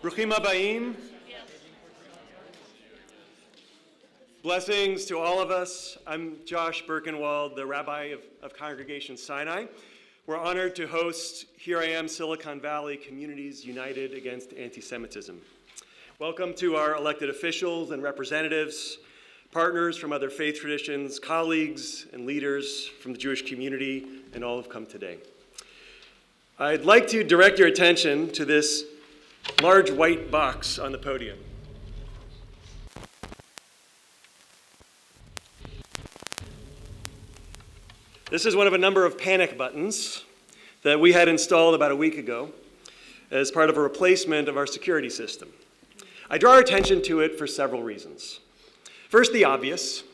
Bruchim habayim. Blessings to all of us. I'm Josh Berkenwald, the Rabbi of Congregation Sinai. We're honored to host Here I Am Silicon Valley Communities United Against Antisemitism. Welcome to our elected officials and representatives, partners from other faith traditions, colleagues and leaders from the Jewish community, and all have come today. I'd like to direct your attention to this large white box on the podium. This is one of a number of panic buttons that we had installed about a week ago as part of a replacement of our security system. I draw our attention to it for several reasons. First, the obvious.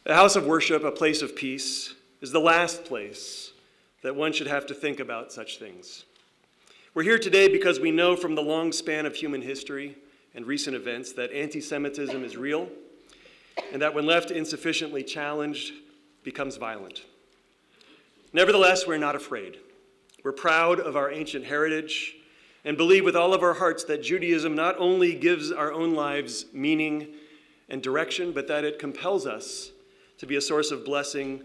A house of worship, a place of peace, is the last place that one should have to think about such things. We're here today because we know from the long span of human history and recent events that anti-Semitism is real, and that when left insufficiently challenged, becomes violent. Nevertheless, we're not afraid. We're proud of our ancient heritage and believe with all of our hearts that Judaism not only gives our own lives meaning and direction, but that it compels us to be a source of blessing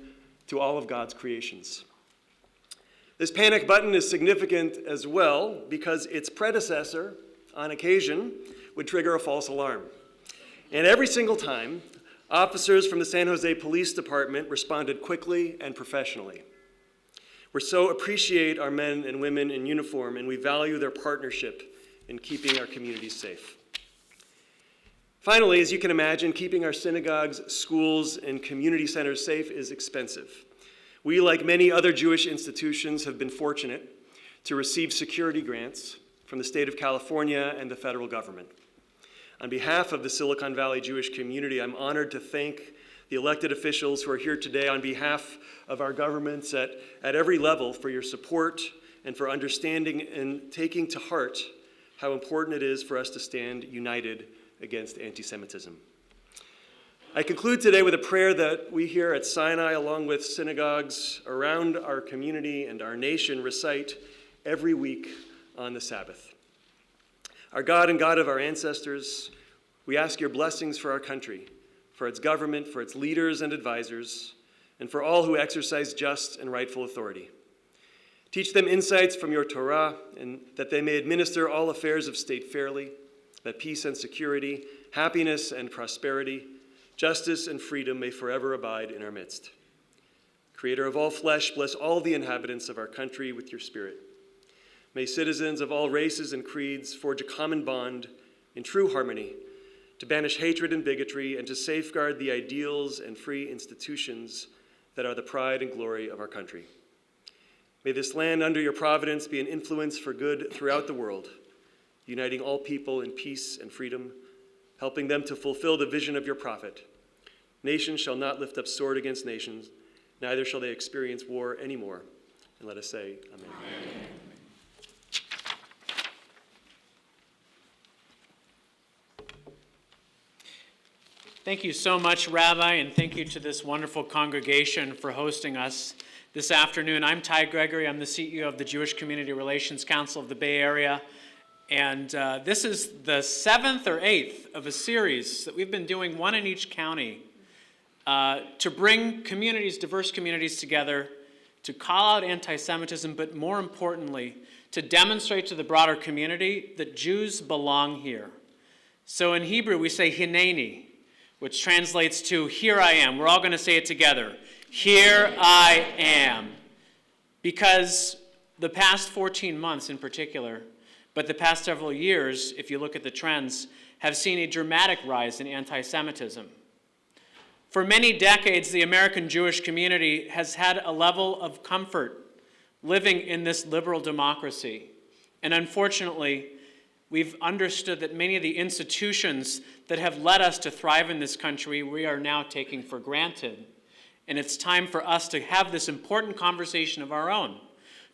to all of God's creations. This panic button is significant as well because its predecessor, on occasion, would trigger a false alarm. And every single time, officers from the San Jose Police Department responded quickly and professionally. We so appreciate our men and women in uniform, and we value their partnership in keeping our communities safe. Finally, as you can imagine, keeping our synagogues, schools, and community centers safe is expensive. We, like many other Jewish institutions, have been fortunate to receive security grants from the state of California and the federal government. On behalf of the Silicon Valley Jewish community, I'm honored to thank the elected officials who are here today on behalf of our governments at every level for your support and for understanding and taking to heart how important it is for us to stand united against anti-Semitism. I conclude today with a prayer that we here at Sinai, along with synagogues around our community and our nation, recite every week on the Sabbath. Our God and God of our ancestors, we ask your blessings for our country, for its government, for its leaders and advisors, and for all who exercise just and rightful authority. Teach them insights from your Torah, and that they may administer all affairs of state fairly, that peace and security, happiness and prosperity, justice and freedom may forever abide in our midst. Creator of all flesh, bless all the inhabitants of our country with your spirit. May citizens of all races and creeds forge a common bond in true harmony to banish hatred and bigotry and to safeguard the ideals and free institutions that are the pride and glory of our country. May this land under your providence be an influence for good throughout the world, uniting all people in peace and freedom, helping them to fulfill the vision of your prophet. Nations shall not lift up sword against nations, neither shall they experience war anymore. And let us say, Amen. Amen. Thank you so much, Rabbi, and thank you to this wonderful congregation for hosting us this afternoon. I'm Gregory. I'm the CEO of the Jewish Community Relations Council of the Bay Area. And this is the 7th or 8th of a series that we've been doing, one in each county, to bring communities, diverse communities together, to call out anti-Semitism, but more importantly, to demonstrate to the broader community that Jews belong here. So in Hebrew, we say hineni, which translates to here I am. We're all going to say it together. Here I am. Because the past 14 months in particular, but the past several years, if you look at the trends, have seen a dramatic rise in anti-Semitism. For many decades, the American Jewish community has had a level of comfort living in this liberal democracy. And unfortunately, we've understood that many of the institutions that have led us to thrive in this country, we are now taking for granted. And it's time for us to have this important conversation of our own.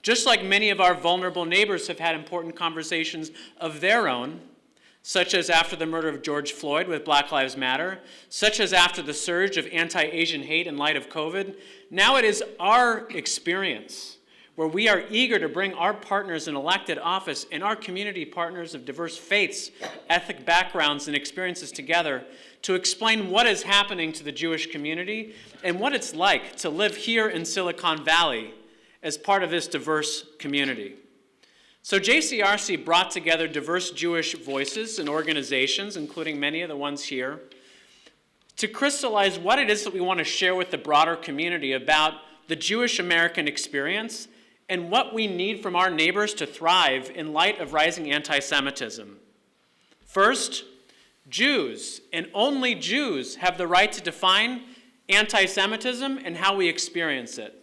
Just like many of our vulnerable neighbors have had important conversations of their own, such as after the murder of George Floyd with Black Lives Matter, such as after the surge of anti-Asian hate in light of COVID, now it is our experience where we are eager to bring our partners in elected office and our community partners of diverse faiths, ethnic backgrounds, and experiences together to explain what is happening to the Jewish community and what it's like to live here in Silicon Valley as part of this diverse community. So JCRC brought together diverse Jewish voices and organizations, including many of the ones here, to crystallize what it is that we want to share with the broader community about the Jewish American experience and what we need from our neighbors to thrive in light of rising anti-Semitism. First, Jews, and only Jews, have the right to define anti-Semitism and how we experience it.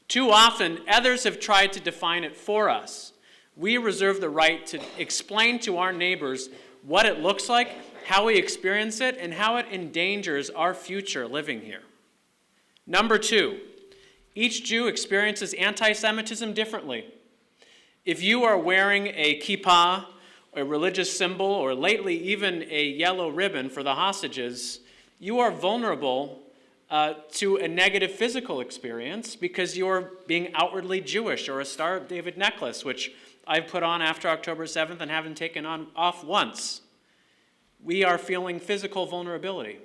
Too often, others have tried to define it for us. We reserve the right to explain to our neighbors what it looks like, how we experience it, and how it endangers our future living here. Number two, each Jew experiences anti-Semitism differently. If you are wearing a kippah, a religious symbol, or lately even a yellow ribbon for the hostages, you are vulnerable to a negative physical experience because you're being outwardly Jewish, or a Star of David necklace, which I've put on after October 7th and haven't taken off once. We are feeling physical vulnerability.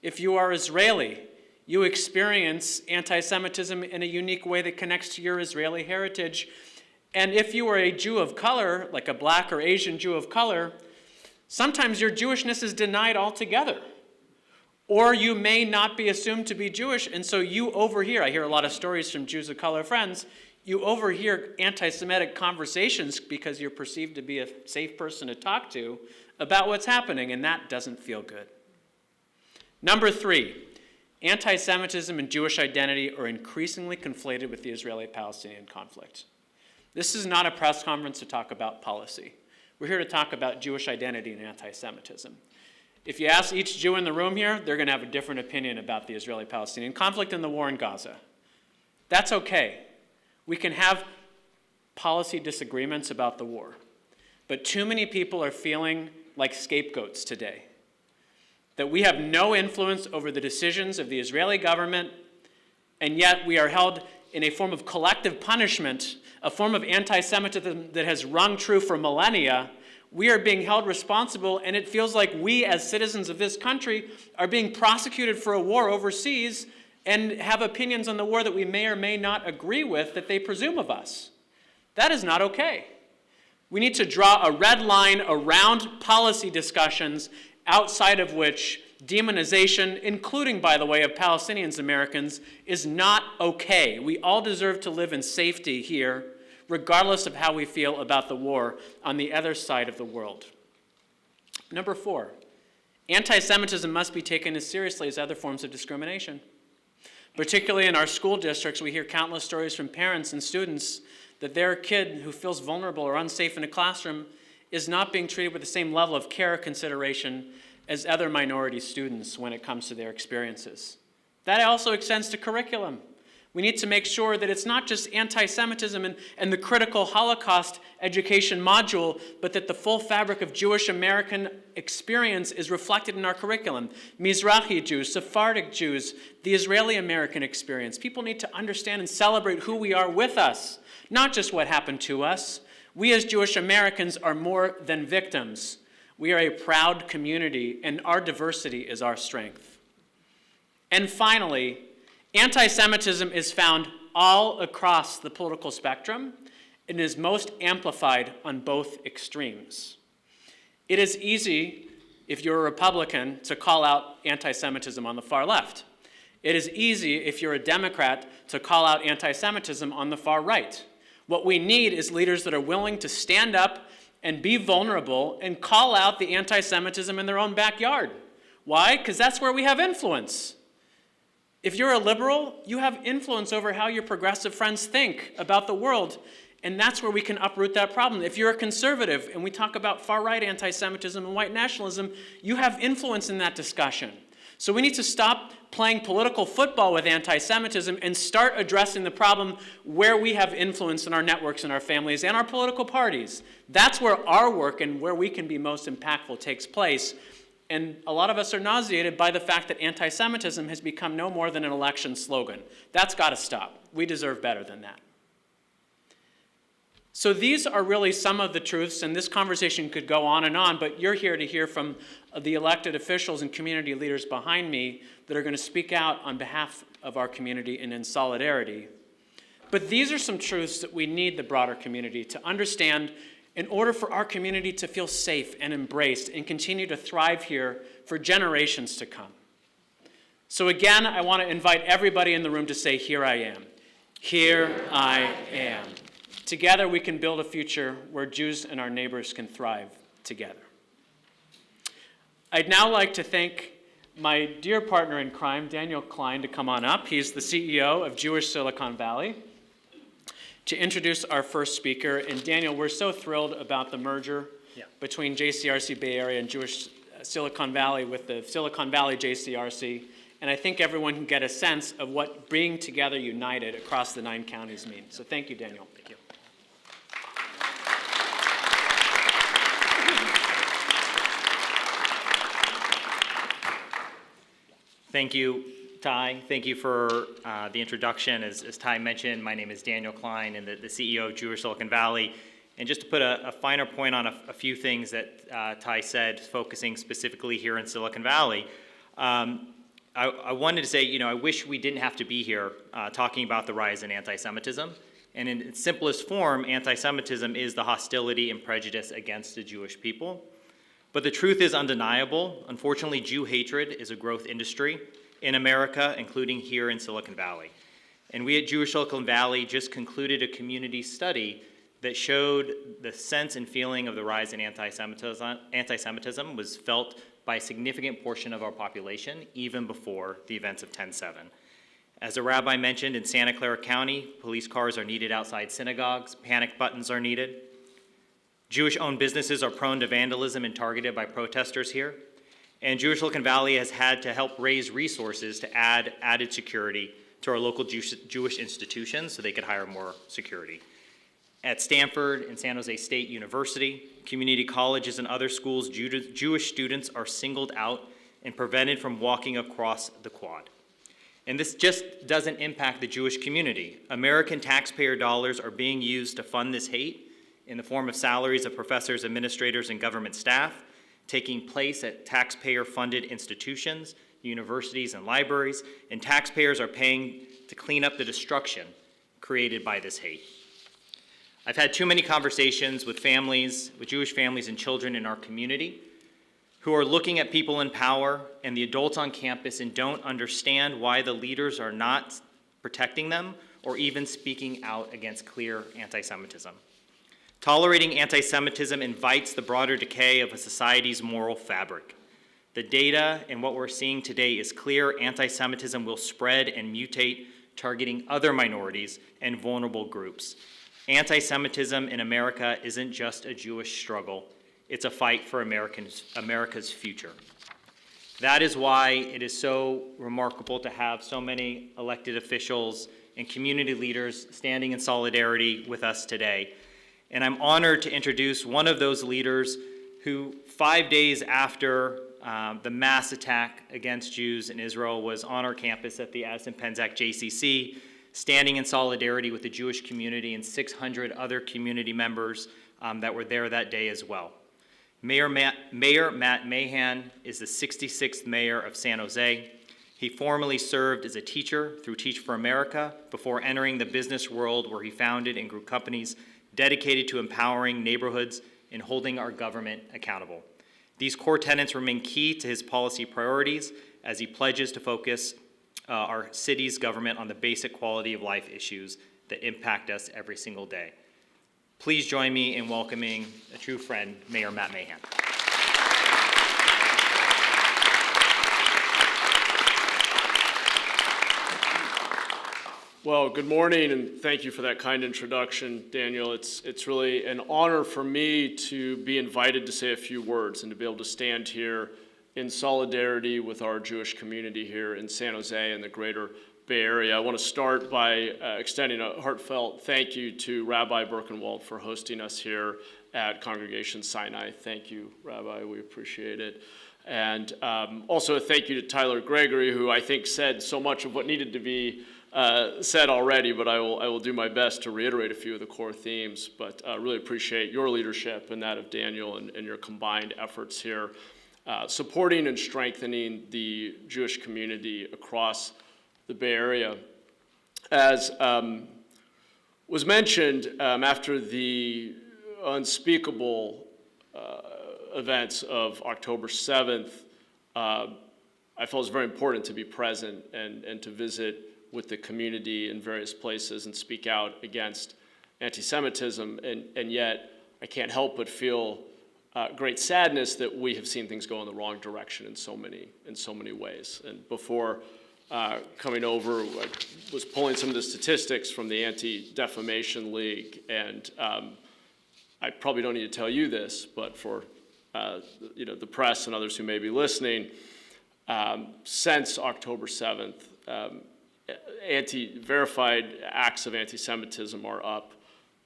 If you are Israeli, you experience anti-Semitism in a unique way that connects to your Israeli heritage. And if you are a Jew of color, like a black or Asian Jew of color, sometimes your Jewishness is denied altogether. Or you may not be assumed to be Jewish, and so you overhear, I hear a lot of stories from Jews of color friends, you overhear anti-Semitic conversations because you're perceived to be a safe person to talk to about what's happening, and that doesn't feel good. Number three, anti-Semitism and Jewish identity are increasingly conflated with the Israeli-Palestinian conflict. This is not a press conference to talk about policy. We're here to talk about Jewish identity and anti-Semitism. If you ask each Jew in the room here, they're going to have a different opinion about the Israeli-Palestinian conflict and the war in Gaza. That's okay. We can have policy disagreements about the war, but too many people are feeling like scapegoats today, that we have no influence over the decisions of the Israeli government, and yet we are held in a form of collective punishment, a form of anti-Semitism that has rung true for millennia. We are being held responsible, and it feels like we as citizens of this country are being prosecuted for a war overseas and have opinions on the war that we may or may not agree with that they presume of us. That is not okay. We need to draw a red line around policy discussions outside of which demonization, including, by the way, of Palestinians Americans, is not okay. We all deserve to live in safety here, regardless of how we feel about the war on the other side of the world. Number four, anti-Semitism must be taken as seriously as other forms of discrimination. Particularly in our school districts, we hear countless stories from parents and students that their kid who feels vulnerable or unsafe in a classroom is not being treated with the same level of care or consideration as other minority students when it comes to their experiences. That also extends to curriculum. We need to make sure that it's not just anti-Semitism and the critical Holocaust education module, but that the full fabric of Jewish American experience is reflected in our curriculum. Mizrahi Jews, Sephardic Jews, the Israeli American experience. People need to understand and celebrate who we are with us, not just what happened to us. We as Jewish Americans are more than victims. We are a proud community, and our diversity is our strength. And finally, anti-Semitism is found all across the political spectrum and is most amplified on both extremes. It is easy, if you're a Republican, to call out anti-Semitism on the far left. It is easy, if you're a Democrat, to call out anti-Semitism on the far right. What we need is leaders that are willing to stand up and be vulnerable and call out the anti-Semitism in their own backyard. Why? Because that's where we have influence. If you're a liberal, you have influence over how your progressive friends think about the world, and that's where we can uproot that problem. If you're a conservative, and we talk about far-right anti-Semitism and white nationalism, you have influence in that discussion. So we need to stop playing political football with anti-Semitism and start addressing the problem where we have influence in our networks and our families and our political parties. That's where our work and where we can be most impactful takes place. And a lot of us are nauseated by the fact that anti-Semitism has become no more than an election slogan. That's got to stop. We deserve better than that. So these are really some of the truths, and this conversation could go on, but you're here to hear from the elected officials and community leaders behind me that are going to speak out on behalf of our community and in solidarity. But these are some truths that we need the broader community to understand in order for our community to feel safe and embraced and continue to thrive here for generations to come. So again, I want to invite everybody in the room to say, "Here I am. Here I am." Together we can build a future where Jews and our neighbors can thrive together. I'd now like to thank my dear partner in crime, Daniel Klein, to come on up. He's the CEO of Jewish Silicon Valley, to introduce our first speaker. And Daniel, we're so thrilled about the merger between JCRC Bay Area and Jewish Silicon Valley with the Silicon Valley JCRC. And I think everyone can get a sense of what being together united across the 9 counties means. So thank you, Daniel. Thank you. Thank you, Ty. Thank you for the introduction. As Ty mentioned, my name is Daniel Klein, and the CEO of Jewish Silicon Valley. And just to put a finer point on a few things that Ty said, focusing specifically here in Silicon Valley, I wanted to say, I wish we didn't have to be here talking about the rise in anti-Semitism. And in its simplest form, anti-Semitism is the hostility and prejudice against the Jewish people. But the truth is undeniable. Unfortunately, Jew hatred is a growth industry in America, including here in Silicon Valley. And we at Jewish Silicon Valley just concluded a community study that showed the sense and feeling of the rise in anti-Semitism was felt by a significant portion of our population, even before the events of 10/7. As a rabbi mentioned, in Santa Clara County, police cars are needed outside synagogues, panic buttons are needed. Jewish-owned businesses are prone to vandalism and targeted by protesters here. And Jewish Silicon Valley has had to help raise resources to add added security to our local Jewish institutions so they could hire more security. At Stanford and San Jose State University, community colleges, and other schools, Jewish students are singled out and prevented from walking across the quad. And this just doesn't impact the Jewish community. American taxpayer dollars are being used to fund this hate in the form of salaries of professors, administrators, and government staff, taking place at taxpayer-funded institutions, universities, and libraries, and taxpayers are paying to clean up the destruction created by this hate. I've had too many conversations with families, with Jewish families and children in our community who are looking at people in power and the adults on campus and don't understand why the leaders are not protecting them or even speaking out against clear anti-Semitism. Tolerating anti-Semitism invites the broader decay of a society's moral fabric. The data and what we're seeing today is clear. Anti-Semitism will spread and mutate, targeting other minorities and vulnerable groups. Anti-Semitism in America isn't just a Jewish struggle. It's a fight for America's future. That is why it is so remarkable to have so many elected officials and community leaders standing in solidarity with us today. And I'm honored to introduce one of those leaders who 5 days after the mass attack against Jews in Israel was on our campus at the Addison Penzak JCC, standing in solidarity with the Jewish community and 600 other community members that were there that day as well. Mayor Matt Mahan is the 66th mayor of San Jose. He formerly served as a teacher through Teach for America before entering the business world, where he founded and grew companies dedicated to empowering neighborhoods and holding our government accountable. These core tenets remain key to his policy priorities as he pledges to focus our city's government on the basic quality of life issues that impact us every single day. Please join me in welcoming a true friend, Mayor Matt Mahan. Well, good morning, and thank you for that kind introduction, Daniel. It's really an honor for me to be invited to say a few words and to be able to stand here in solidarity with our Jewish community here in San Jose and the greater Bay Area. I want to start by extending a heartfelt thank you to Rabbi Berkenwald for hosting us here at Congregation Sinai. Thank you, Rabbi. We appreciate it. And also a thank you to Tyler Gregory, who I think said so much of what needed to be said already, but I will do my best to reiterate a few of the core themes. But really appreciate your leadership and that of Daniel and your combined efforts here, supporting and strengthening the Jewish community across the Bay Area. As was mentioned, after the unspeakable events of October 7th, I felt it was very important to be present and to visit with the community in various places and speak out against anti-Semitism. And yet, I can't help but feel great sadness that we have seen things go in the wrong direction in so many ways. And before coming over, I was pulling some of the statistics from the Anti-Defamation League, and I probably don't need to tell you this, but for the press and others who may be listening, since October 7th, verified acts of anti-Semitism are up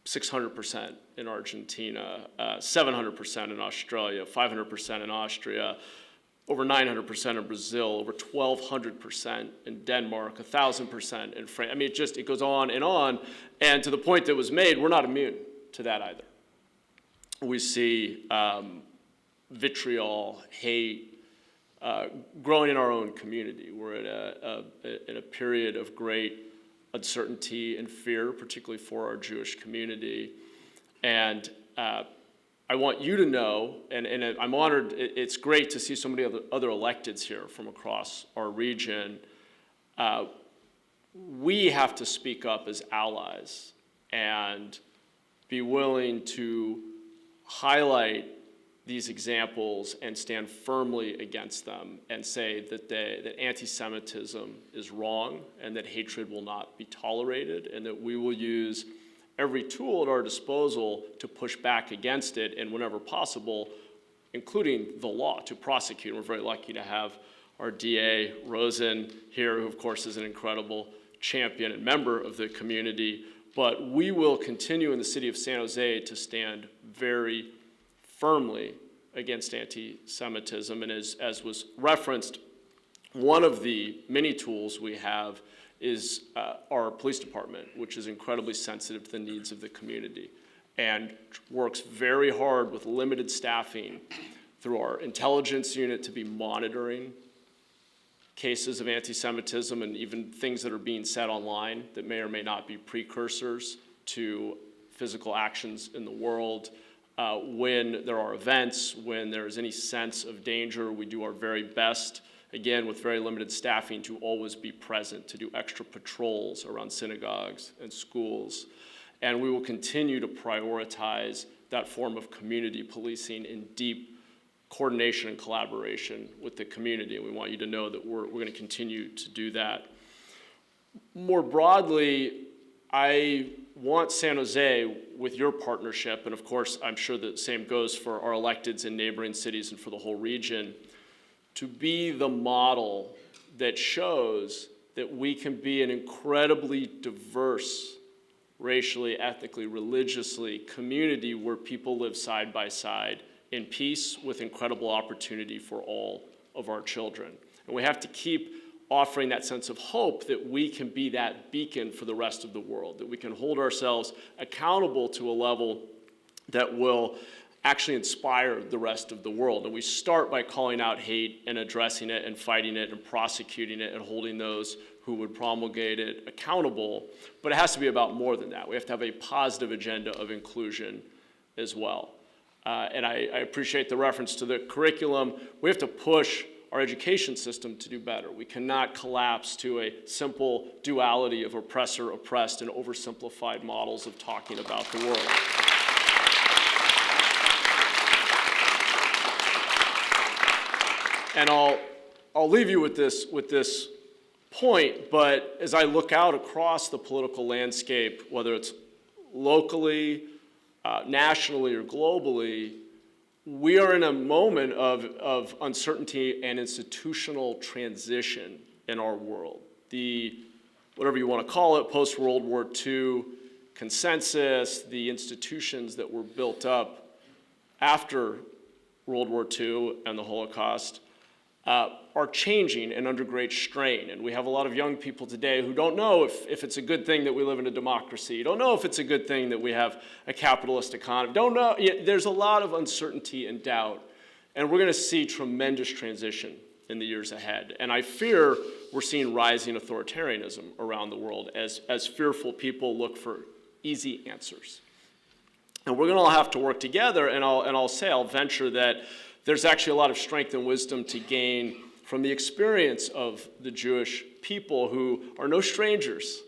600% in Argentina, 700% in Australia, 500% in Austria, over 900% in Brazil, over 1,200% in Denmark, 1,000% in France. I mean, it goes on. And to the point that was made, we're not immune to that either. We see vitriol, hate, growing in our own community. We're in a period of great uncertainty and fear, particularly for our Jewish community. And I want you to know, and I'm honored, it's great to see so many other electeds here from across our region. We have to speak up as allies and be willing to highlight these examples and stand firmly against them and say that anti-Semitism is wrong and that hatred will not be tolerated, and that we will use every tool at our disposal to push back against it, and whenever possible, including the law, to prosecute. We're very lucky to have our DA, Rosen, here, who of course is an incredible champion and member of the community. But we will continue in the city of San Jose to stand very firmly against anti-Semitism. And as was referenced, one of the many tools we have is our police department, which is incredibly sensitive to the needs of the community and works very hard with limited staffing through our intelligence unit to be monitoring cases of anti-Semitism and even things that are being said online that may or may not be precursors to physical actions in the world. When there are events, when there is any sense of danger, we do our very best, again, with very limited staffing, to always be present, to do extra patrols around synagogues and schools. And we will continue to prioritize that form of community policing in deep coordination and collaboration with the community. And we want you to know that we're going to continue to do that. More broadly, I want San Jose, with your partnership, and of course I'm sure the same goes for our electeds in neighboring cities and for the whole region, to be the model that shows that we can be an incredibly diverse, racially, ethnically, religiously community where people live side by side in peace with incredible opportunity for all of our children. And we have to keep offering that sense of hope that we can be that beacon for the rest of the world, that we can hold ourselves accountable to a level that will actually inspire the rest of the world. And we start by calling out hate and addressing it and fighting it and prosecuting it and holding those who would promulgate it accountable. But it has to be about more than that. We have to have a positive agenda of inclusion as well. And I appreciate the reference to the curriculum. We have to push our education system to do better. We cannot collapse to a simple duality of oppressor, oppressed, and oversimplified models of talking about the world. And I'll leave you with this point, but as I look out across the political landscape, whether it's locally, nationally, or globally, we are in a moment of uncertainty and institutional transition in our world. The, whatever you want to call it, post-World War II consensus, the institutions that were built up after World War II and the Holocaust, are changing and under great strain. And we have a lot of young people today who don't know if it's a good thing that we live in a democracy, don't know if it's a good thing that we have a capitalist economy, don't know. There's a lot of uncertainty and doubt. And we're going to see tremendous transition in the years ahead. And I fear we're seeing rising authoritarianism around the world as fearful people look for easy answers. And we're going to all have to work together, and I'll venture that there's actually a lot of strength and wisdom to gain from the experience of the Jewish people, who are no strangers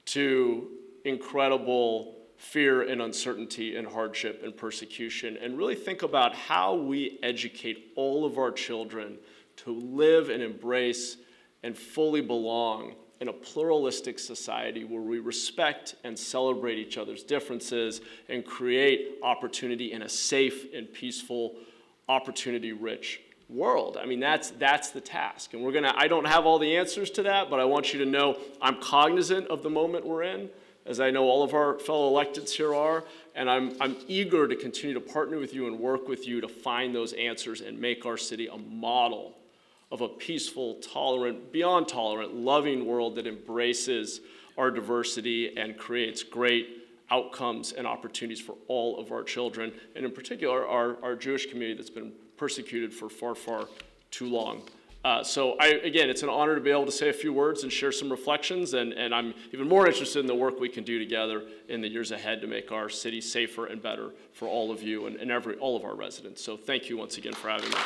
to incredible fear and uncertainty and hardship and persecution, and really think about how we educate all of our children to live and embrace and fully belong in a pluralistic society where we respect and celebrate each other's differences and create opportunity in a safe and peaceful, opportunity-rich world. I mean, that's the task. And I don't have all the answers to that, but I want you to know I'm cognizant of the moment we're in, as I know all of our fellow electeds here are, and I'm eager to continue to partner with you and work with you to find those answers and make our city a model of a peaceful, tolerant, beyond tolerant, loving world that embraces our diversity and creates great outcomes and opportunities for all of our children, and in particular, our Jewish community that's been persecuted for far, far too long. So again, it's an honor to be able to say a few words and share some reflections, and I'm even more interested in the work we can do together in the years ahead to make our city safer and better for all of you and all of our residents. So thank you once again for having me.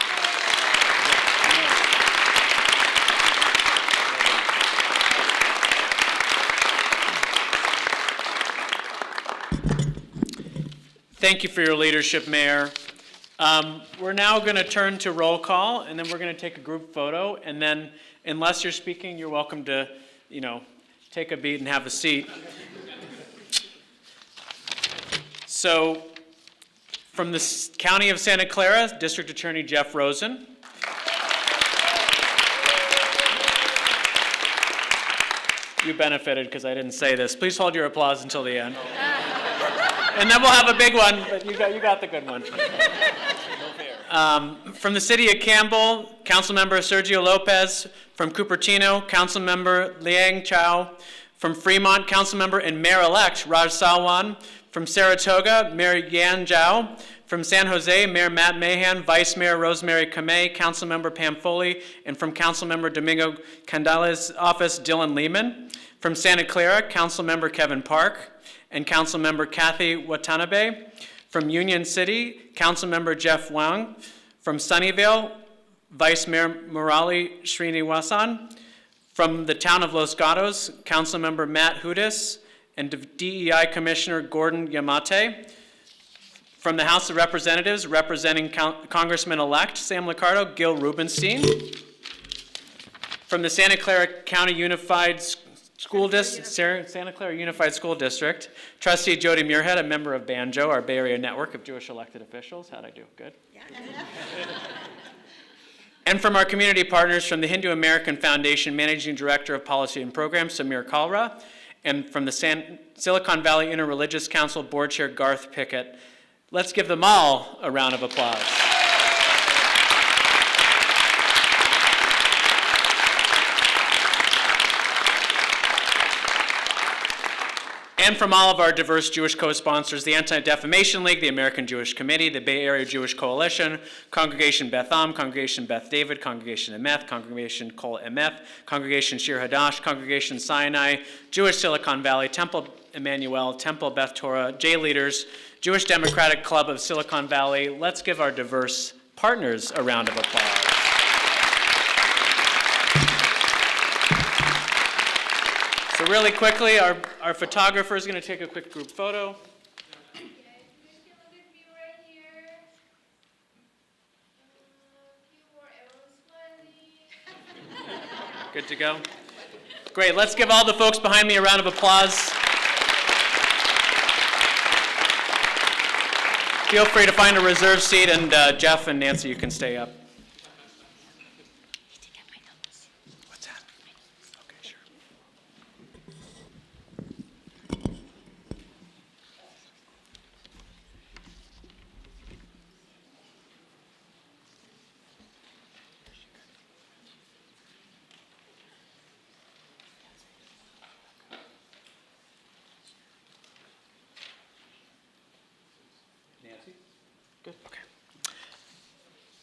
Thank you for your leadership, Mayor. We're now going to turn to roll call, and then we're going to take a group photo. And then, unless you're speaking, you're welcome to, take a beat and have a seat. So, from the County of Santa Clara, District Attorney Jeff Rosen. You benefited because I didn't say this. Please hold your applause until the end. And then we'll have a big one, but you got the good one. From the city of Campbell, Councilmember Sergio Lopez. From Cupertino, Councilmember Liang Chow. From Fremont, Councilmember and Mayor-elect Raj Salwan. From Saratoga, Mayor Yan Zhao. From San Jose, Mayor Matt Mahan, Vice Mayor Rosemary Kamei, Councilmember Pam Foley, and from Councilmember Domingo Candela's office, Dylan Lehman. From Santa Clara, Councilmember Kevin Park and Councilmember Kathy Watanabe. From Union City, Councilmember Jeff Wang. From Sunnyvale, Vice Mayor Murali Srinivasan. From the town of Los Gatos, Councilmember Matt Hudis and DEI Commissioner Gordon Yamate. From the House of Representatives, representing Congressman-Elect Sam Liccardo, Gil Rubinstein. From the Santa Clara County Unified School District, Santa Clara Unified School District, Trustee Jody Muirhead, a member of BANJO, our Bay Area network of Jewish elected officials. How'd I do? Good? Yeah. And from our community partners, from the Hindu American Foundation Managing Director of Policy and Programs, Samir Kalra, and from the Silicon Valley Interreligious Council Board Chair, Garth Pickett. Let's give them all a round of applause. And from all of our diverse Jewish co-sponsors, the Anti-Defamation League, the American Jewish Committee, the Bay Area Jewish Coalition, Congregation Beth Am, Congregation Beth David, Congregation Emeth, Congregation Kol Emeth, Congregation Shir Hadash, Congregation Sinai, Jewish Silicon Valley, Temple Emmanuel, Temple Beth Torah, J Leaders, Jewish Democratic Club of Silicon Valley. Let's give our diverse partners a round of applause. So really quickly, our photographer is going to take a quick group photo. Good to go? Great. Let's give all the folks behind me a round of applause. Feel free to find a reserved seat, and Jeff and Nancy, you can stay up. What's that? Okay, sure.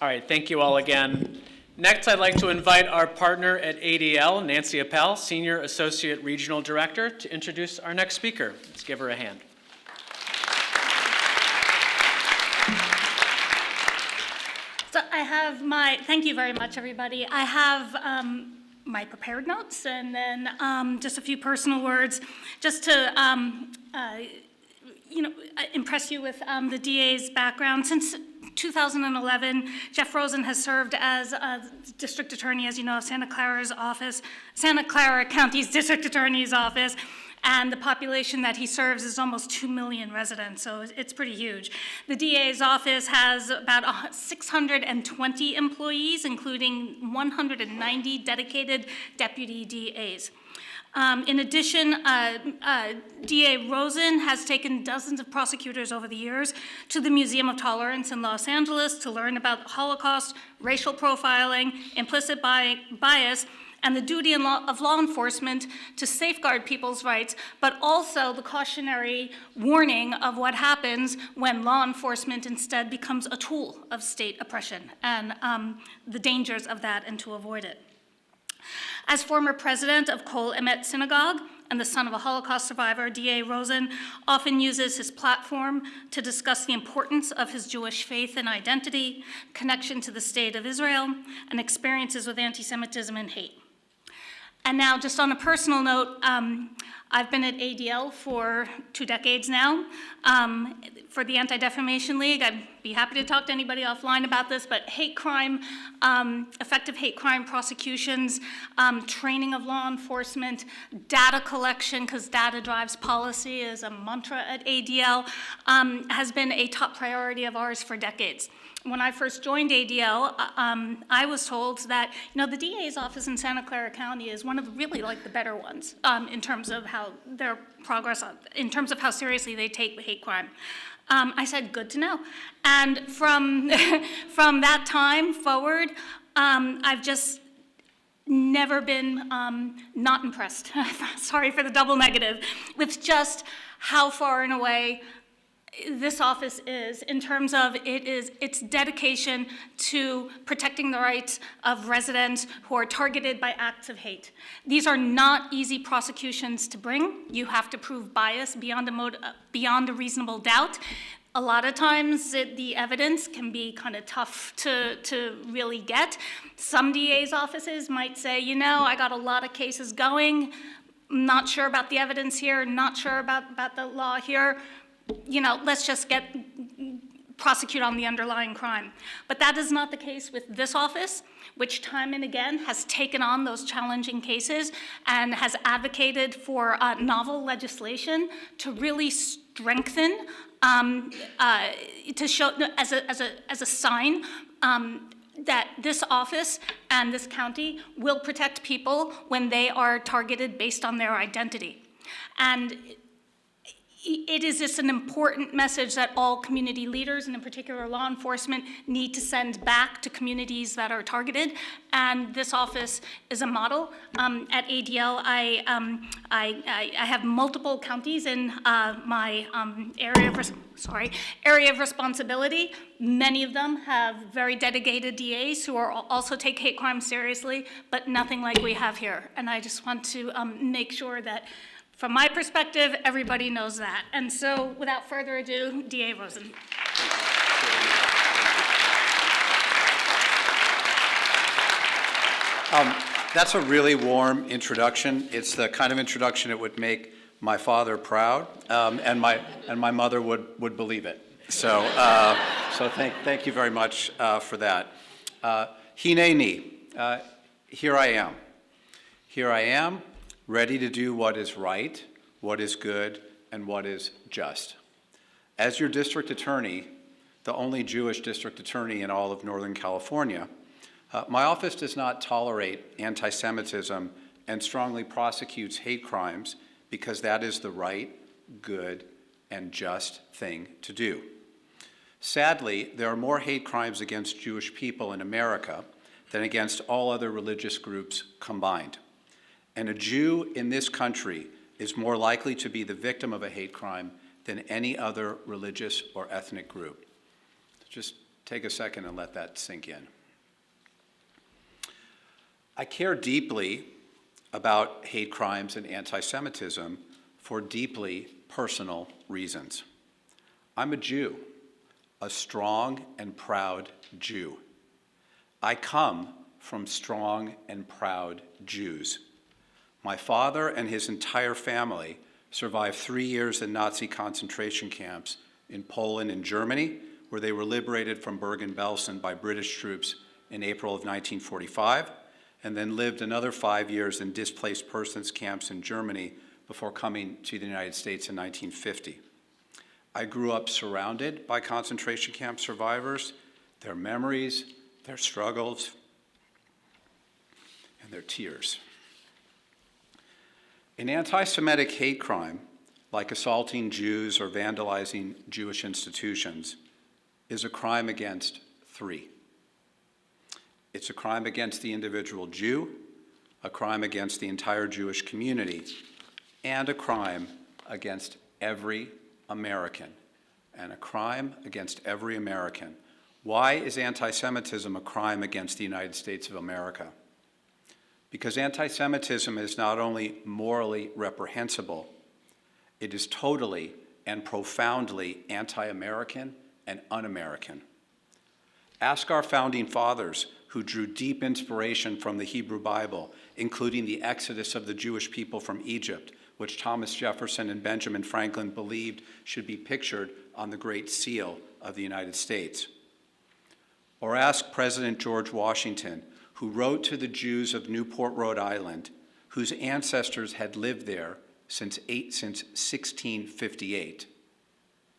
All right, thank you all again. Next, I'd like to invite our partner at ADL, Nancy Appel, Senior Associate Regional Director, to introduce our next speaker. Let's give her a hand. So I have thank you very much, everybody. I have my prepared notes and then just a few personal words just to impress you with the DA's background. Since 2011, Jeff Rosen has served as district attorney, as you know, of Santa Clara County's district attorney's office. And the population that he serves is almost 2 million residents, so it's pretty huge. The DA's office has about 620 employees, including 190 dedicated deputy DAs. In addition, DA Rosen has taken dozens of prosecutors over the years to the Museum of Tolerance in Los Angeles to learn about the Holocaust, racial profiling, implicit bias, and the duty of law enforcement to safeguard people's rights, but also the cautionary warning of what happens when law enforcement instead becomes a tool of state oppression, and the dangers of that and to avoid it. As former president of Kol Emet Synagogue and the son of a Holocaust survivor, DA Rosen often uses his platform to discuss the importance of his Jewish faith and identity, connection to the state of Israel, and experiences with anti-Semitism and hate. And now, just on a personal note, I've been at ADL for 2 decades now. For the Anti-Defamation League, I'd be happy to talk to anybody offline about this, but hate crime, effective hate crime prosecutions, training of law enforcement, data collection, because data drives policy is a mantra at ADL, has been a top priority of ours for decades. When I first joined ADL, I was told that, the DA's office in Santa Clara County is one of really the better ones in terms of how their progress, in terms of how seriously they take hate crime. I said, good to know. And from that time forward, I've just never been not impressed, sorry for the double negative, with just how far and away this office is in terms of its dedication to protecting the rights of residents who are targeted by acts of hate. These are not easy prosecutions to bring. You have to prove bias beyond a reasonable doubt. A lot of times the evidence can be kind of tough to really get. Some DA's offices might say, I got a lot of cases going, not sure about the evidence here, not sure about the law here. Let's just prosecute on the underlying crime. But that is not the case with this office, which time and again has taken on those challenging cases and has advocated for novel legislation to really strengthen, to show as a sign that this office and this county will protect people when they are targeted based on their identity. And it is just an important message that all community leaders, and in particular law enforcement, need to send back to communities that are targeted. And this office is a model. At ADL, I have multiple counties in my area of responsibility. Many of them have very dedicated DAs who are also take hate crime seriously, but nothing like we have here. And I just want to make sure that, from my perspective, everybody knows that. And so, without further ado, DA Rosen. That's a really warm introduction. It's the kind of introduction that would make my father proud, and my mother would believe it. So, thank you very much for that. Hineni, here I am. Here I am, ready to do what is right, what is good, and what is just. As your district attorney, the only Jewish district attorney in all of Northern California, my office does not tolerate anti-Semitism and strongly prosecutes hate crimes because that is the right, good, and just thing to do. Sadly, there are more hate crimes against Jewish people in America than against all other religious groups combined. And a Jew in this country is more likely to be the victim of a hate crime than any other religious or ethnic group. Just take a second and let that sink in. I care deeply about hate crimes and anti-Semitism for deeply personal reasons. I'm a Jew, a strong and proud Jew. I come from strong and proud Jews. My father and his entire family survived 3 years in Nazi concentration camps in Poland and Germany, where they were liberated from Bergen-Belsen by British troops in April of 1945, and then lived another 5 years in displaced persons camps in Germany before coming to the United States in 1950. I grew up surrounded by concentration camp survivors, their memories, their struggles, and their tears. An anti-Semitic hate crime, like assaulting Jews or vandalizing Jewish institutions, is a crime against three. It's a crime against the individual Jew, a crime against the entire Jewish community, and a crime against every American. And a crime against every American. Why is anti-Semitism a crime against the United States of America? Because anti-Semitism is not only morally reprehensible, it is totally and profoundly anti-American and un-American. Ask our founding fathers, who drew deep inspiration from the Hebrew Bible, including the exodus of the Jewish people from Egypt, which Thomas Jefferson and Benjamin Franklin believed should be pictured on the Great Seal of the United States. Or ask President George Washington, who wrote to the Jews of Newport, Rhode Island, whose ancestors had lived there since 1658,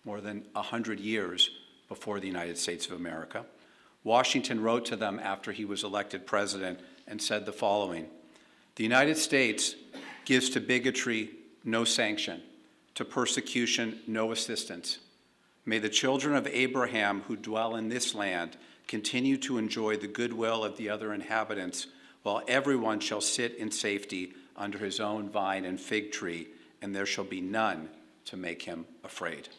more than 100 years before the United States of America. Washington wrote to them after he was elected president and said the following: "The United States gives to bigotry no sanction, to persecution no assistance. May the children of Abraham who dwell in this land continue to enjoy the goodwill of the other inhabitants, while everyone shall sit in safety under his own vine and fig tree, and there shall be none to make him afraid."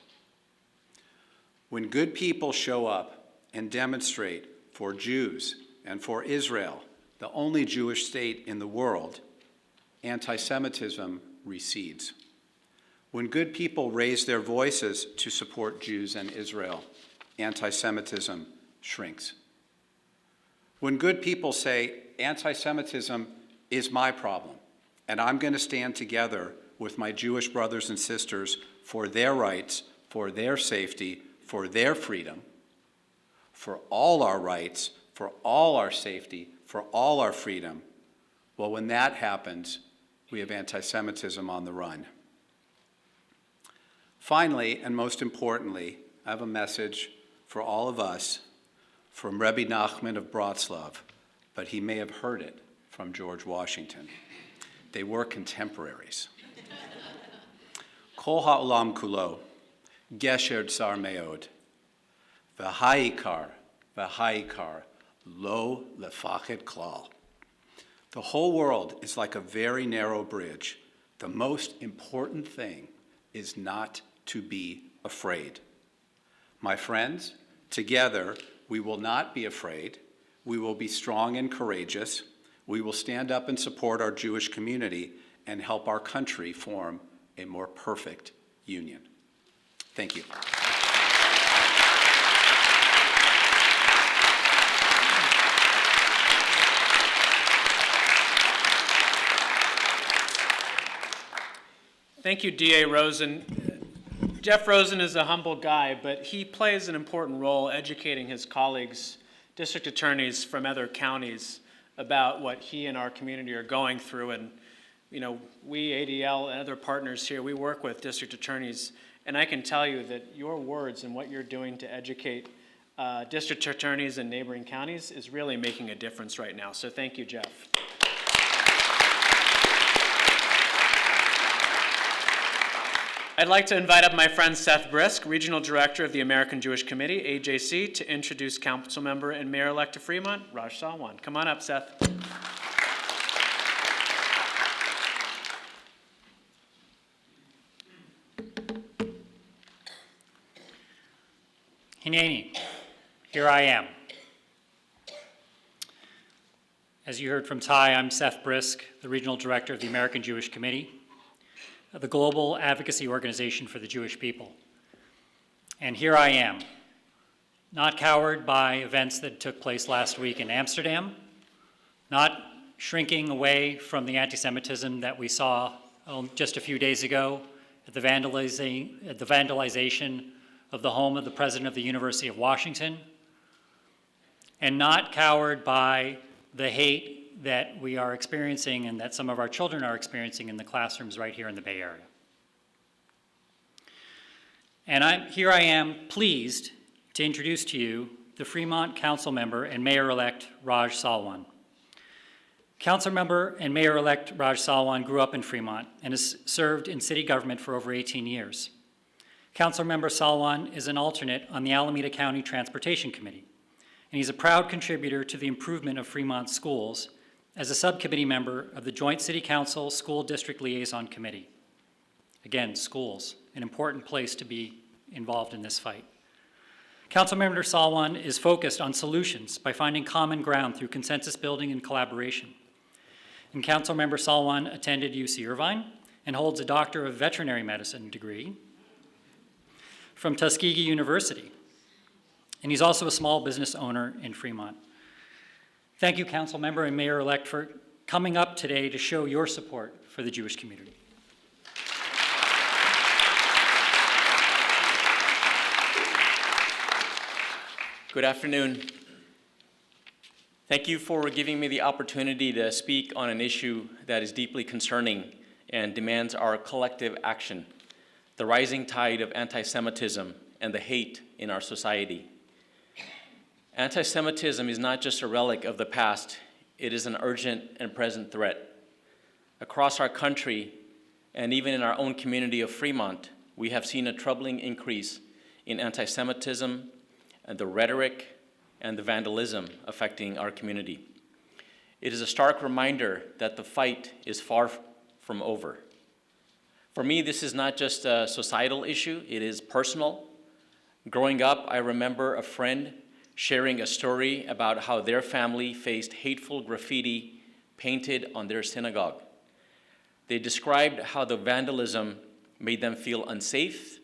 When good people show up and demonstrate for Jews and for Israel, the only Jewish state in the world, anti-Semitism recedes. When good people raise their voices to support Jews and Israel, anti-Semitism shrinks. When good people say, anti-Semitism is my problem, and I'm going to stand together with my Jewish brothers and sisters for their rights, for their safety, for their freedom, for all our rights, for all our safety, for all our freedom, well, when that happens, we have anti-Semitism on the run. Finally, and most importantly, I have a message for all of us from Rebbe Nachman of Bratslav, but he may have heard it from George Washington. They were contemporaries. Kol ha'olam kulo, gesher tsar meod, v'ha'ikar, lo lefachet klal. The whole world is like a very narrow bridge. The most important thing is not to be afraid. My friends, together we will not be afraid. We will be strong and courageous. We will stand up and support our Jewish community and help our country form a more perfect union. Thank you. Thank you, D.A. Rosen. Jeff Rosen is a humble guy, but he plays an important role educating his colleagues, district attorneys from other counties, about what he and our community are going through. And, you know, we, ADL, and other partners here, we work with district attorneys, and I can tell you that your words and what you're doing to educate district attorneys in neighboring counties is really making a difference right now. So thank you, Jeff. I'd like to invite up my friend Seth Brysk, Regional Director of the American Jewish Committee, AJC, to introduce Council Member and Mayor-elect of Fremont, Raj Salwan. Come on up, Seth. Hineni, Here I am. As you heard from Ty, I'm Seth Brysk, the Regional Director of the American Jewish Committee, the global advocacy organization for the Jewish people. And here I am, not cowered by events that took place last week in Amsterdam, not shrinking away from the anti-Semitism that we saw just a few days ago at the vandalization of the home of the President of the University of Washington, and not cowered by the hate that we are experiencing and that some of our children are experiencing in the classrooms right here in the Bay Area. And here I am pleased to introduce to you the Fremont Council Member and Mayor-elect Raj Salwan. Council Member and Mayor-elect Raj Salwan grew up in Fremont and has served in city government for over 18 years. Council Member Salwan is an alternate on the Alameda County Transportation Committee, and he's a proud contributor to the improvement of Fremont schools as a subcommittee member of the Joint City Council School District Liaison Committee. Again, schools, an important place to be involved in this fight. Councilmember Salwan is focused on solutions by finding common ground through consensus building and collaboration. And Councilmember Salwan attended UC Irvine and holds a Doctor of Veterinary Medicine degree from Tuskegee University. And he's also a small business owner in Fremont. Thank you, Councilmember and Mayor-elect, for coming up today to show your support for the Jewish community. Good afternoon. Thank you for giving me the opportunity to speak on an issue that is deeply concerning and demands our collective action: the rising tide of anti-Semitism and the hate in our society. Anti-Semitism is not just a relic of the past, it is an urgent and present threat. Across our country, and even in our own community of Fremont, we have seen a troubling increase in anti-Semitism and the rhetoric and the vandalism affecting our community. It is a stark reminder that the fight is far from over. For me, this is not just a societal issue, it is personal. Growing up, I remember a friend sharing a story about how their family faced hateful graffiti painted on their synagogue. They described how the vandalism made them feel unsafe,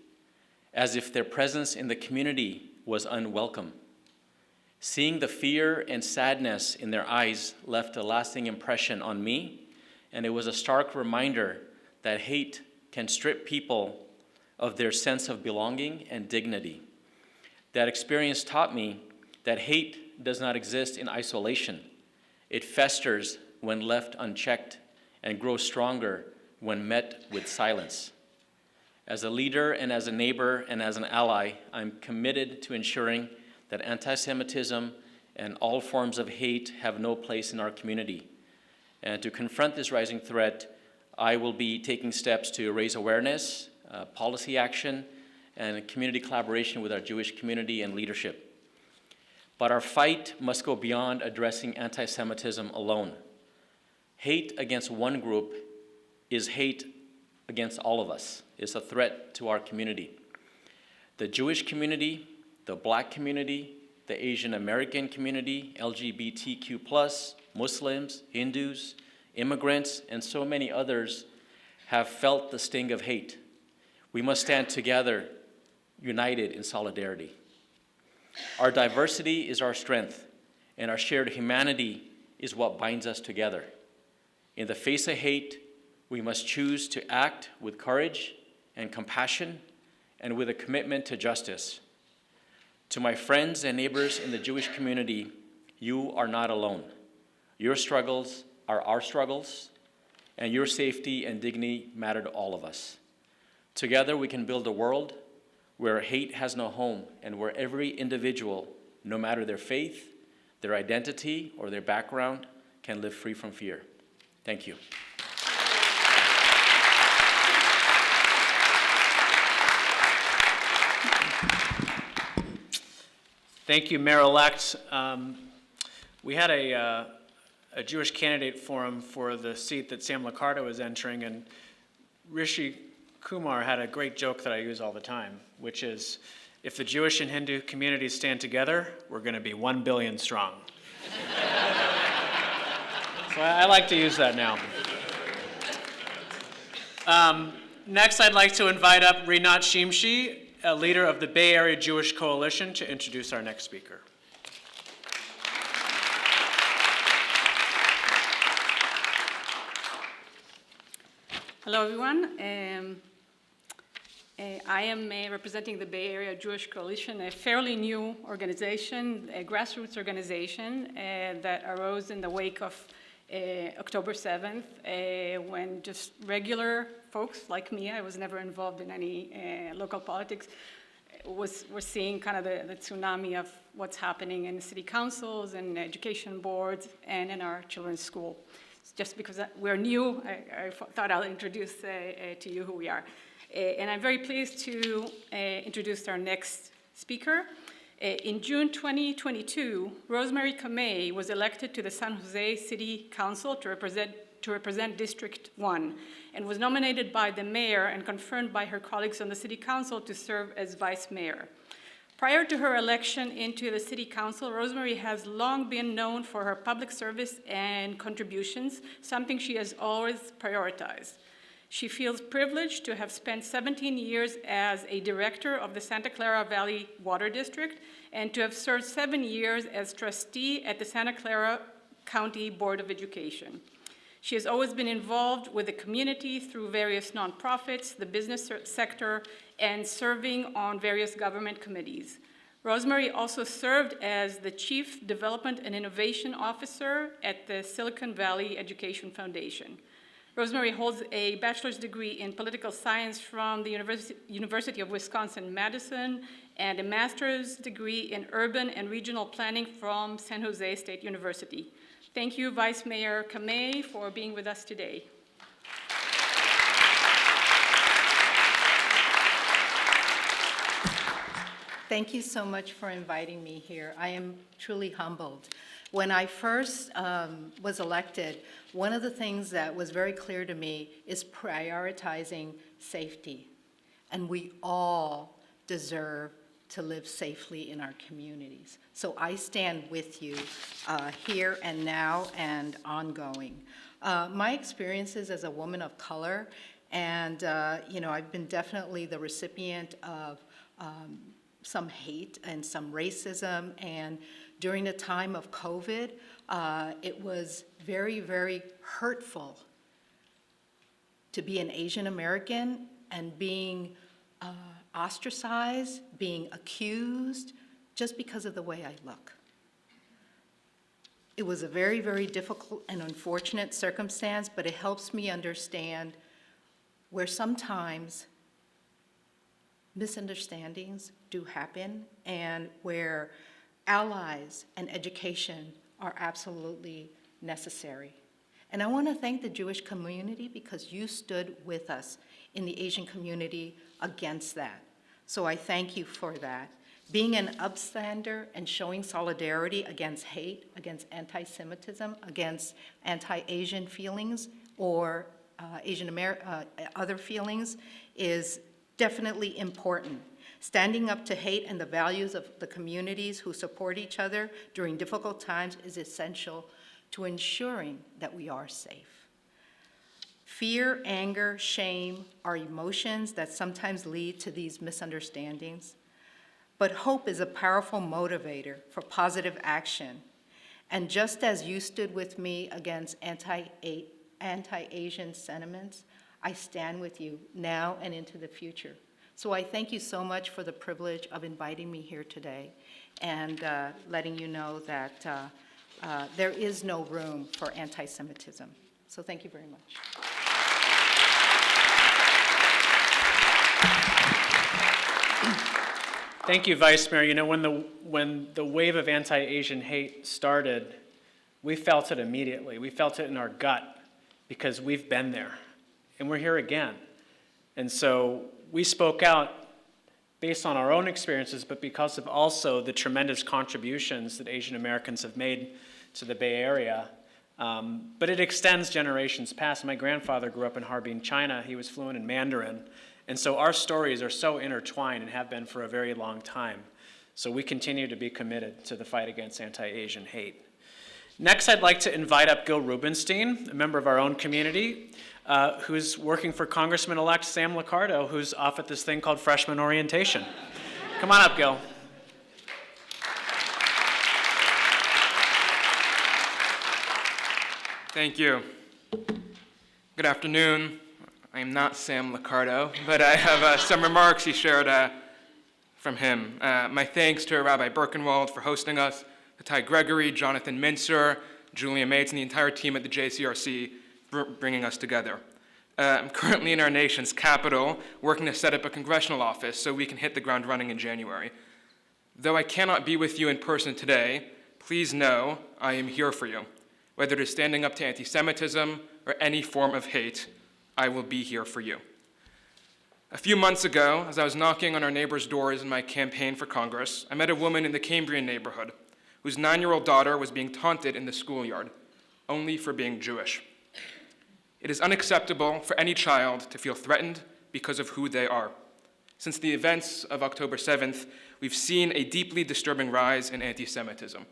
as if their presence in the community was unwelcome. Seeing the fear and sadness in their eyes left a lasting impression on me, and it was a stark reminder that hate can strip people of their sense of belonging and dignity. That experience taught me that hate does not exist in isolation. It festers when left unchecked and grows stronger when met with silence. As a leader and as a neighbor and as an ally, I'm committed to ensuring that anti-Semitism and all forms of hate have no place in our community. And to confront this rising threat, I will be taking steps to raise awareness, policy action, and community collaboration with our Jewish community and leadership. But our fight must go beyond addressing anti-Semitism alone. Hate against one group is hate against all of us. It's a threat to our community. The Jewish community, the Black community, the Asian American community, LGBTQ+, Muslims, Hindus, immigrants, and so many others have felt the sting of hate. We must stand together, united in solidarity. Our diversity is our strength, and our shared humanity is what binds us together. In the face of hate, we must choose to act with courage and compassion and with a commitment to justice. To my friends and neighbors in the Jewish community, you are not alone. Your struggles are our struggles, and your safety and dignity matter to all of us. Together we can build a world where hate has no home and where every individual, no matter their faith, their identity, or their background, can live free from fear. Thank you. Thank you, Mayor-elect. We had a Jewish candidate forum for the seat that Sam Liccardo is entering, and Rishi Kumar had a great joke that I use all the time, which is, if the Jewish and Hindu communities stand together, we're going to be 1 billion strong. So I like to use that now. Next, I'd like to invite up Rinat Shimshi, a leader of the Bay Area Jewish Coalition, to introduce our next speaker. Hello, everyone. I am representing the Bay Area Jewish Coalition, a fairly new organization, a grassroots organization that arose in the wake of October 7th, when just regular folks like me, I was never involved in any local politics, we're seeing kind of the tsunami of what's happening in the city councils and education boards and in our children's school. Just because we're new, I thought I'll introduce to you who we are. And I'm very pleased to introduce our next speaker. In June 2022, Rosemary Kamei was elected to the San Jose City Council to represent District 1 and was nominated by the mayor and confirmed by her colleagues on the city council to serve as vice mayor. Prior to her election into the city council, Rosemary has long been known for her public service and contributions, something she has always prioritized. She feels privileged to have spent 17 years as a director of the Santa Clara Valley Water District and to have served 7 years as trustee at the Santa Clara County Board of Education. She has always been involved with the community through various nonprofits, the business sector, and serving on various government committees. Rosemary also served as the Chief Development and Innovation Officer at the Silicon Valley Education Foundation. Rosemary holds a bachelor's degree in political science from the University of Wisconsin-Madison and a master's degree in urban and regional planning from San Jose State University. Thank you, Vice Mayor Kamei, for being with us today. Thank you so much for inviting me here. I am truly humbled. When I first was elected, one of the things that was very clear to me is prioritizing safety. And we all deserve to live safely in our communities. So I stand with you here and now and ongoing. My experiences as a woman of color, and I've been definitely the recipient of some hate and some racism, and during the time of COVID, it was very, very hurtful to be an Asian American and being ostracized, being accused, just because of the way I look. It was a very, very difficult and unfortunate circumstance, but it helps me understand where sometimes misunderstandings do happen and where allies and education are absolutely necessary. And I want to thank the Jewish community because you stood with us in the Asian community against that. So I thank you for that. Being an upstander and showing solidarity against hate, against anti-Semitism, against anti-Asian feelings or other feelings is definitely important. Standing up to hate and the values of the communities who support each other during difficult times is essential to ensuring that we are safe. Fear, anger, shame are emotions that sometimes lead to these misunderstandings, but hope is a powerful motivator for positive action. And just as you stood with me against anti-Asian sentiments, I stand with you now and into the future. So I thank you so much for the privilege of inviting me here today and letting you know that there is no room for anti-Semitism. So thank you very much. Thank you, Vice Mayor. You know, when the wave of anti-Asian hate started, we felt it immediately. We felt it in our gut because we've been there, and we're here again. And so we spoke out based on our own experiences, but because of also the tremendous contributions that Asian Americans have made to the Bay Area. But it extends generations past. My grandfather grew up in Harbin, China. He was fluent in Mandarin. And so our stories are so intertwined and have been for a very long time. So we continue to be committed to the fight against anti-Asian hate. Next, I'd like to invite up Gil Rubinstein, a member of our own community, who's working for Congressman-Elect Sam Liccardo, who's off at this thing called freshman orientation. Come on up, Gil. Thank you. Good afternoon. I am not Sam Liccardo, but I have some remarks he shared from him. My thanks to Rabbi Berkenwald for hosting us, to Ty Gregory, Jonathan Mincer, Julia Mates, and the entire team at the JCRC for bringing us together. I'm currently in our nation's capital, working to set up a congressional office so we can hit the ground running in January. Though I cannot be with you in person today, please know I am here for you. Whether it is standing up to anti-Semitism or any form of hate, I will be here for you. A few months ago, as I was knocking on our neighbors' doors in my campaign for Congress, I met a woman in the Cambrian neighborhood whose 9-year-old daughter was being taunted in the schoolyard, only for being Jewish. It is unacceptable for any child to feel threatened because of who they are. Since the events of October 7th, we've seen a deeply disturbing rise in anti-Semitism.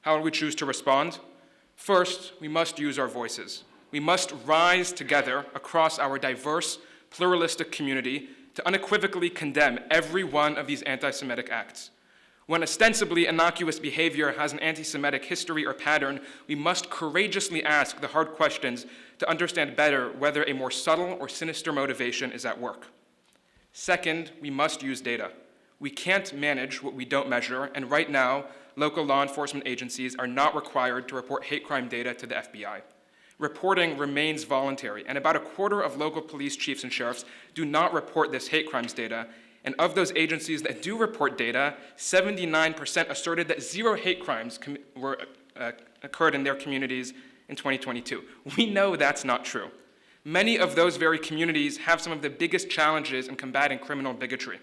How will we choose to respond? First, we must use our voices. We must rise together across our diverse, pluralistic community to unequivocally condemn every one of these anti-Semitic acts. When ostensibly innocuous behavior has an anti-Semitic history or pattern, we must courageously ask the hard questions to understand better whether a more subtle or sinister motivation is at work. Second, we must use data. We can't manage what we don't measure, and right now, local law enforcement agencies are not required to report hate crime data to the FBI. Reporting remains voluntary, and about a quarter of local police chiefs and sheriffs do not report this hate crimes data. And of those agencies that do report data, 79% asserted that 0 hate crimes occurred in their communities in 2022. We know that's not true. Many of those very communities have some of the biggest challenges in combating criminal bigotry.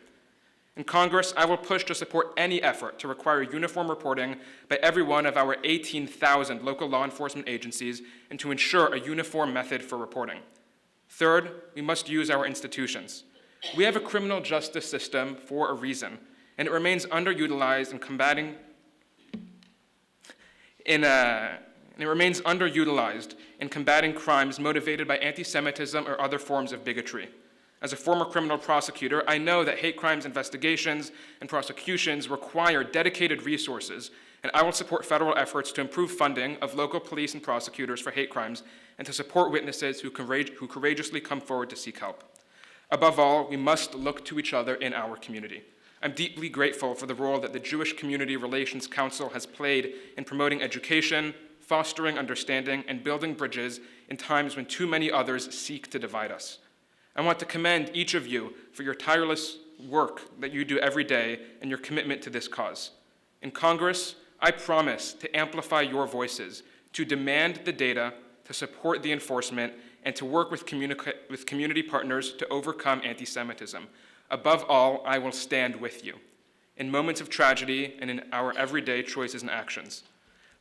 In Congress, I will push to support any effort to require uniform reporting by every one of our 18,000 local law enforcement agencies and to ensure a uniform method for reporting. Third, we must use our institutions. We have a criminal justice system for a reason, and it remains underutilized in combating crimes motivated by anti-Semitism or other forms of bigotry. As a former criminal prosecutor, I know that hate crimes investigations and prosecutions require dedicated resources, and I will support federal efforts to improve funding of local police and prosecutors for hate crimes and to support witnesses who courageously come forward to seek help. Above all, we must look to each other in our community. I'm deeply grateful for the role that the Jewish Community Relations Council has played in promoting education, fostering understanding, and building bridges in times when too many others seek to divide us. I want to commend each of you for your tireless work that you do every day and your commitment to this cause. In Congress, I promise to amplify your voices, to demand the data, to support the enforcement, and to work with community partners to overcome anti-Semitism. Above all, I will stand with you in moments of tragedy and in our everyday choices and actions.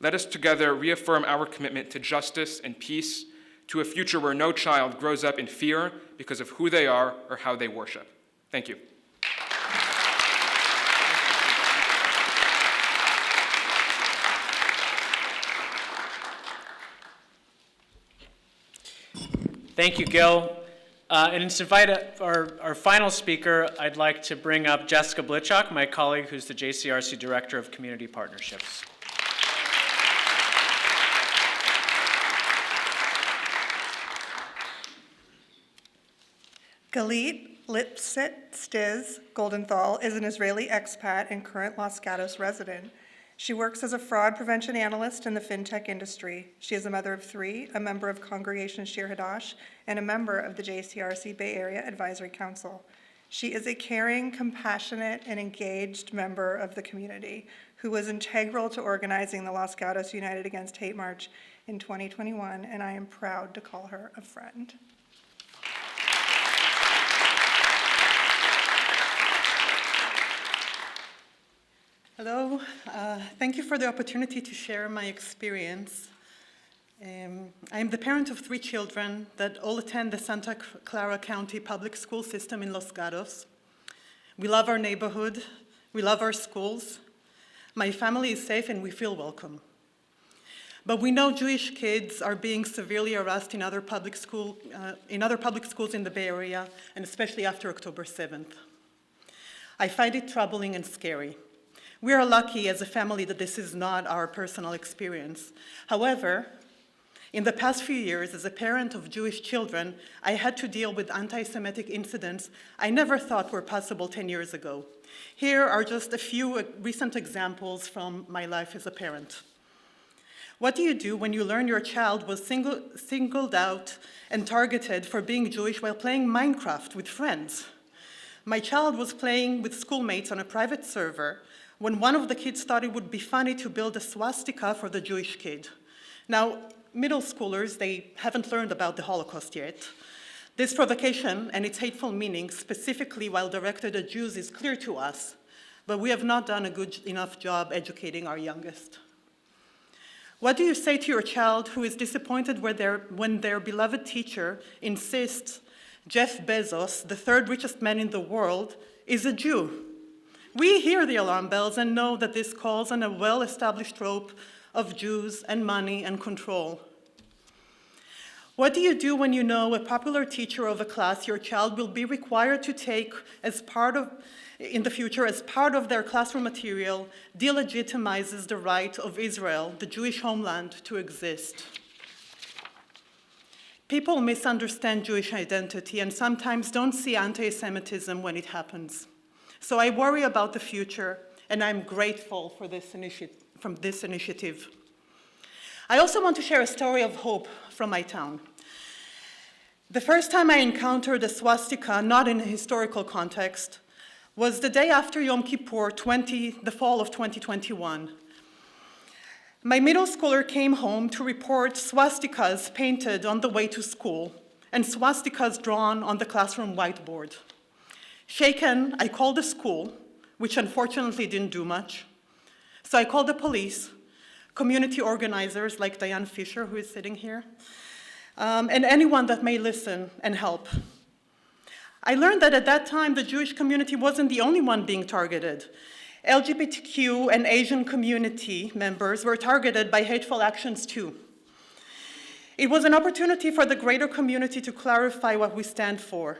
Let us together reaffirm our commitment to justice and peace, to a future where no child grows up in fear because of who they are or how they worship. Thank you. Thank you, Gil. And to invite our final speaker, I'd like to bring up Jessica Blitchok, my colleague who's the JCRC Director of Community Partnerships. Galit Stiz Goldenthal is an Israeli expat and current Los Gatos resident. She works as a fraud prevention analyst in the fintech industry. She is a mother of 3, a member of Congregation Shir Hadash, and a member of the JCRC Bay Area Advisory Council. She is a caring, compassionate, and engaged member of the community who was integral to organizing the Los Gatos United Against Hate March in 2021, and I am proud to call her a friend. Hello, thank you for the opportunity to share my experience. I am the parent of 3 children that all attend the Santa Clara County public school system in Los Gatos. We love our neighborhood, we love our schools. My family is safe and we feel welcome. But we know Jewish kids are being severely harassed in other public schools in the Bay Area, and especially after October 7th. I find it troubling and scary. We are lucky as a family that this is not our personal experience. However, in the past few years, as a parent of Jewish children, I had to deal with anti-Semitic incidents I never thought were possible 10 years ago. Here are just a few recent examples from my life as a parent. What do you do when you learn your child was singled out and targeted for being Jewish while playing Minecraft with friends? My child was playing with schoolmates on a private server when one of the kids thought it would be funny to build a swastika for the Jewish kid. Now, middle schoolers, they haven't learned about the Holocaust yet. This provocation and its hateful meaning, specifically while directed at Jews, is clear to us, but we have not done a good enough job educating our youngest. What do you say to your child who is disappointed when their beloved teacher insists Jeff Bezos, the 3rd richest man in the world, is a Jew? We hear the alarm bells and know that this calls on a well-established trope of Jews and money and control. What do you do when you know a popular teacher of a class your child will be required to take in the future as part of their classroom material delegitimizes the right of Israel, the Jewish homeland, to exist? People misunderstand Jewish identity and sometimes don't see anti-Semitism when it happens. So I worry about the future, and I'm grateful for this initiative. I also want to share a story of hope from my town. The first time I encountered a swastika, not in a historical context, was the day after Yom Kippur, the fall of 2021. My middle schooler came home to report swastikas painted on the way to school and swastikas drawn on the classroom whiteboard. Shaken, I called the school, which unfortunately didn't do much. So I called the police, community organizers like Diane Fisher, who is sitting here, and anyone that may listen and help. I learned that at that time, the Jewish community wasn't the only one being targeted. LGBTQ and Asian community members were targeted by hateful actions too. It was an opportunity for the greater community to clarify what we stand for.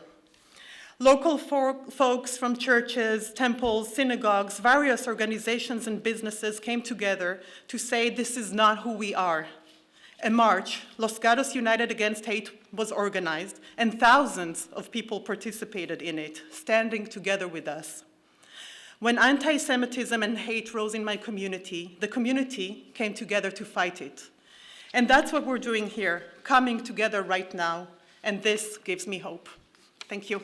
Local folks from churches, temples, synagogues, various organizations and businesses came together to say this is not who we are. A march, Los Gatos United Against Hate, was organized, and thousands of people participated in it, standing together with us. When anti-Semitism and hate rose in my community, the community came together to fight it. And that's what we're doing here, coming together right now, and this gives me hope. Thank you.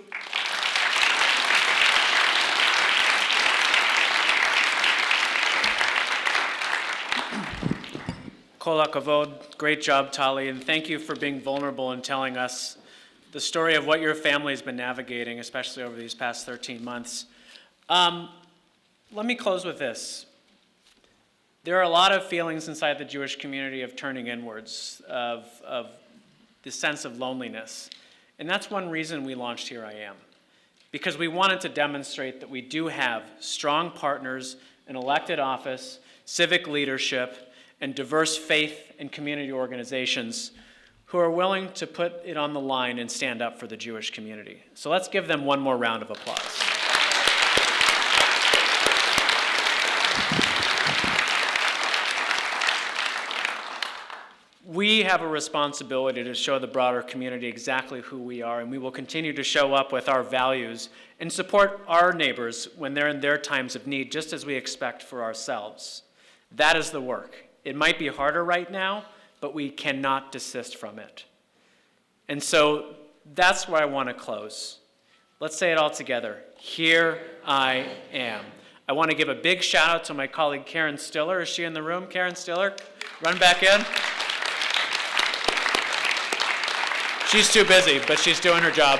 Kol hakavod, great job, Tali, and thank you for being vulnerable and telling us the story of what your family's been navigating, especially over these past 13 months. Let me close with this. There are a lot of feelings inside the Jewish community of turning inwards, of the sense of loneliness. And that's one reason we launched Here I Am, because we wanted to demonstrate that we do have strong partners in elected office, civic leadership, and diverse faith and community organizations who are willing to put it on the line and stand up for the Jewish community. So let's give them one more round of applause. We have a responsibility to show the broader community exactly who we are, and we will continue to show up with our values and support our neighbors when they're in their times of need, just as we expect for ourselves. That is the work. It might be harder right now, but we cannot desist from it. And so that's where I want to close. Let's say it all together. Here I am. I want to give a big shout out to my colleague Karen Stiller. Is she in the room? Karen Stiller, run back in. She's too busy, but she's doing her job.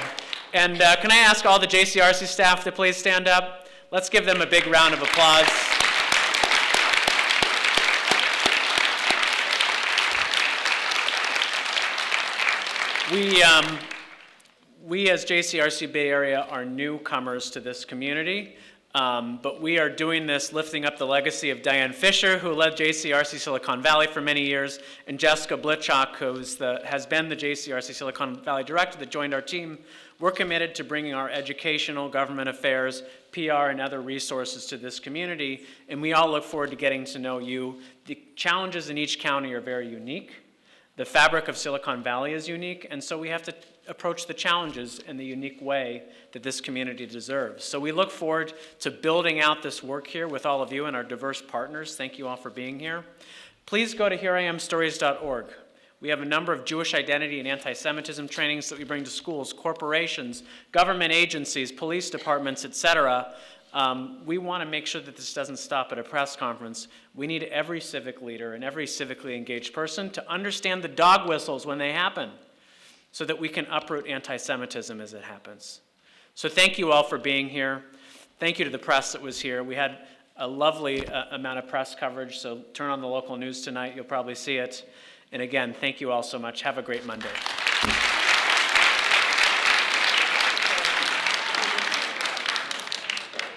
And can I ask all the JCRC staff to please stand up? Let's give them a big round of applause. We as JCRC Bay Area are newcomers to this community, but we are doing this lifting up the legacy of Diane Fisher, who led JCRC Silicon Valley for many years, and Jessica Blitchok, who has been the JCRC Silicon Valley director that joined our team. We're committed to bringing our educational, government affairs, PR, and other resources to this community, and we all look forward to getting to know you. The challenges in each county are very unique. The fabric of Silicon Valley is unique, and so we have to approach the challenges in the unique way that this community deserves. So we look forward to building out this work here with all of you and our diverse partners. Thank you all for being here. Please go to hereiamstories.org. We have a number of Jewish identity and anti-Semitism trainings that we bring to schools, corporations, government agencies, police departments, etc. We want to make sure that this doesn't stop at a press conference. We need every civic leader and every civically engaged person to understand the dog whistles when they happen, so that we can uproot anti-Semitism as it happens. So thank you all for being here. Thank you to the press that was here. We had a lovely amount of press coverage, so turn on the local news tonight. You'll probably see it. And again, thank you all so much. Have a great Monday.